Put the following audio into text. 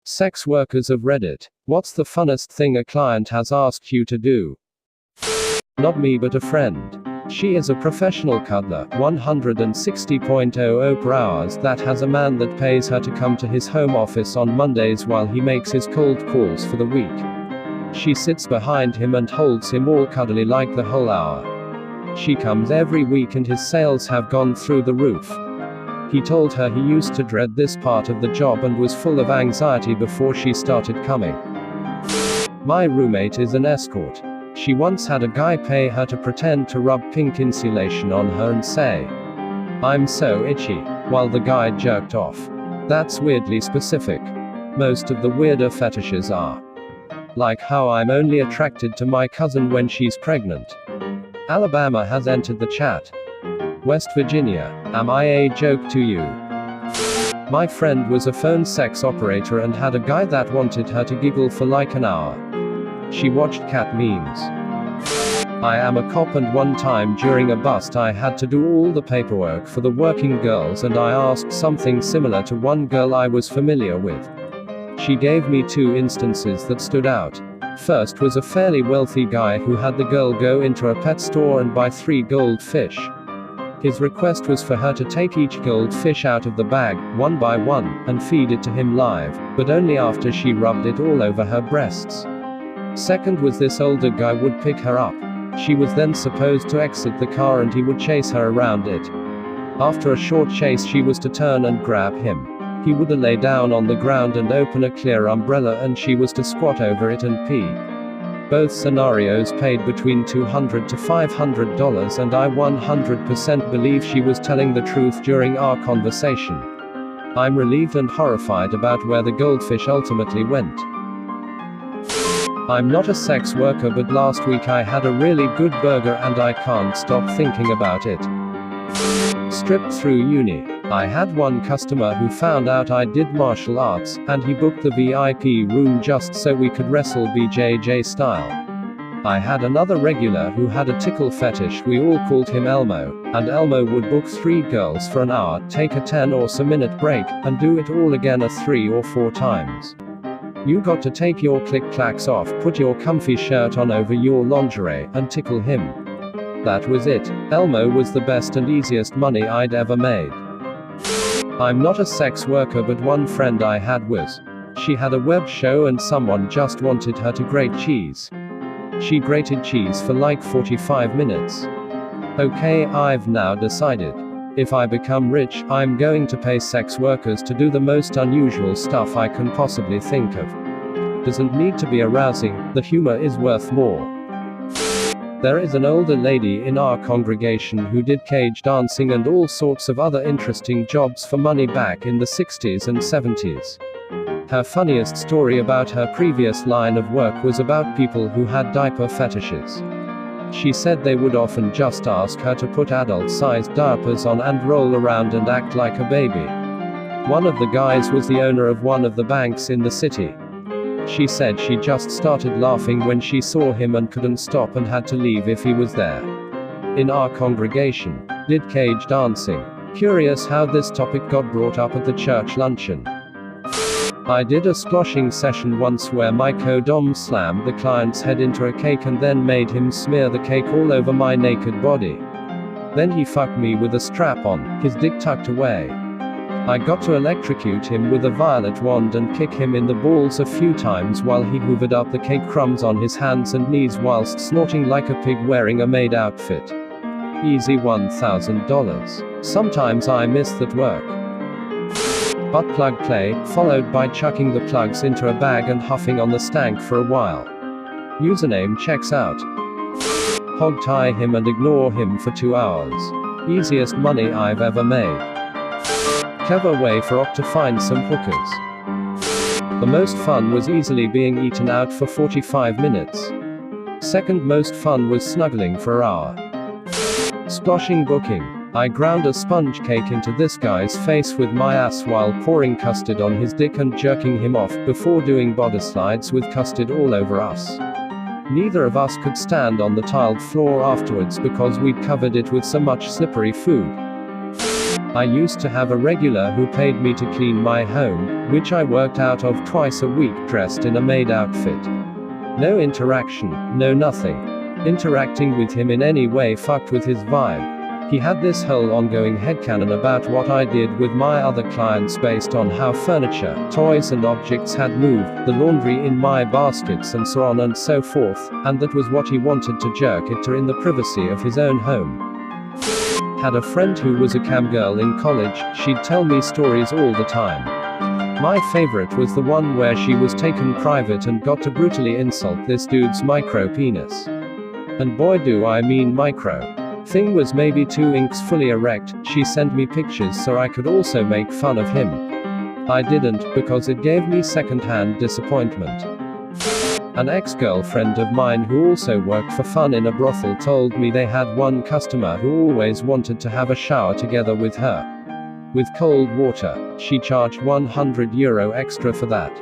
Sex workers of Reddit. What's the funnest thing a client has asked you to do? Not me, but a friend. She is a professional cuddler, 160.00 per hours, that has a man that pays her to come to his home office on Mondays while he makes his cold calls for the week. She sits behind him and holds him all cuddly like the whole hour. She comes every week and his sales have gone through the roof. He told her he used to dread this part of the job and was full of anxiety before she started coming. My roommate is an escort. She once had a guy pay her to pretend to rub pink insulation on her and say, "I'm so itchy," while the guy jerked off. That's weirdly specific. Most of the weirder fetishes are. Like how I'm only attracted to my cousin when she's pregnant. Alabama has entered the chat. West Virginia, am I a joke to you? My friend was a phone sex operator and had a guy that wanted her to giggle for like an hour. She watched cat memes. I am a cop and one time during a bust I had to do all the paperwork for the working girls and I asked something similar to one girl I was familiar with. She gave me two instances that stood out. First was a fairly wealthy guy who had the girl go into a pet store and buy 3 goldfish. His request was for her to take each goldfish out of the bag, one by one, and feed it to him live, but only after she rubbed it all over her breasts. Second was this older guy would pick her up. She was then supposed to exit the car and he would chase her around it. After a short chase she was to turn and grab him. He would lay down on the ground and open a clear umbrella and she was to squat over it and pee. Both scenarios paid between $200 to $500 and I 100% believe she was telling the truth during our conversation. I'm relieved and horrified about where the goldfish ultimately went. I'm not a sex worker, but last week I had a really good burger and I can't stop thinking about it. Stripped through uni. I had one customer who found out I did martial arts, and he booked the VIP room just so we could wrestle BJJ style. I had another regular who had a tickle fetish, we all called him Elmo, and Elmo would book 3 girls for an hour, take a 10 or so minute break, and do it all again 3 or 4 times. You got to take your click-clacks off, put your comfy shirt on over your lingerie, and tickle him. That was it. Elmo was the best and easiest money I'd ever made. I'm not a sex worker, but one friend I had was. She had a web show and someone just wanted her to grate cheese. She grated cheese for like 45 minutes. Okay, I've now decided. If I become rich, I'm going to pay sex workers to do the most unusual stuff I can possibly think of. Doesn't need to be arousing, the humor is worth more. There is an older lady in our congregation who did cage dancing and all sorts of other interesting jobs for money back in the 60s and 70s. Her funniest story about her previous line of work was about people who had diaper fetishes. She said they would often just ask her to put adult-sized diapers on and roll around and act like a baby. One of the guys was the owner of one of the banks in the city. She said she just started laughing when she saw him and couldn't stop and had to leave if he was there. In our congregation. Did cage dancing. Curious how this topic got brought up at the church luncheon. I did a splashing session once where my co-dom slammed the client's head into a cake and then made him smear the cake all over my naked body. Then he fucked me with a strap on, his dick tucked away. I got to electrocute him with a violet wand and kick him in the balls a few times while he hoovered up the cake crumbs on his hands and knees whilst snorting like a pig wearing a maid outfit. Easy $1,000. Sometimes I miss that work. Butt plug play, followed by chucking the plugs into a bag and huffing on the stank for a while. Username checks out. Hog tie him and ignore him for 2 hours. Easiest money I've ever made. Clever way for Op to find some hookers. The most fun was easily being eaten out for 45 minutes. Second most fun was snuggling for an hour. Splashing booking. I ground a sponge cake into this guy's face with my ass while pouring custard on his dick and jerking him off before doing body slides with custard all over us. Neither of us could stand on the tiled floor afterwards because we'd covered it with so much slippery food. I used to have a regular who paid me to clean my home, which I worked out of twice a week dressed in a maid outfit. No interaction, no nothing. Interacting with him in any way fucked with his vibe. He had this whole ongoing headcanon about what I did with my other clients based on how furniture, toys and objects had moved, the laundry in my baskets and so on and so forth, and that was what he wanted to jerk it to in the privacy of his own home. Had a friend who was a cam girl in college, she'd tell me stories all the time. My favorite was the one where she was taken private and got to brutally insult this dude's micro penis. And boy do I mean micro. Thing was maybe 2 inches fully erect. She sent me pictures so I could also make fun of him. I didn't, because it gave me second-hand disappointment. An ex-girlfriend of mine who also worked for fun in a brothel told me they had one customer who always wanted to have a shower together with her. With cold water. She charged €100 extra for that.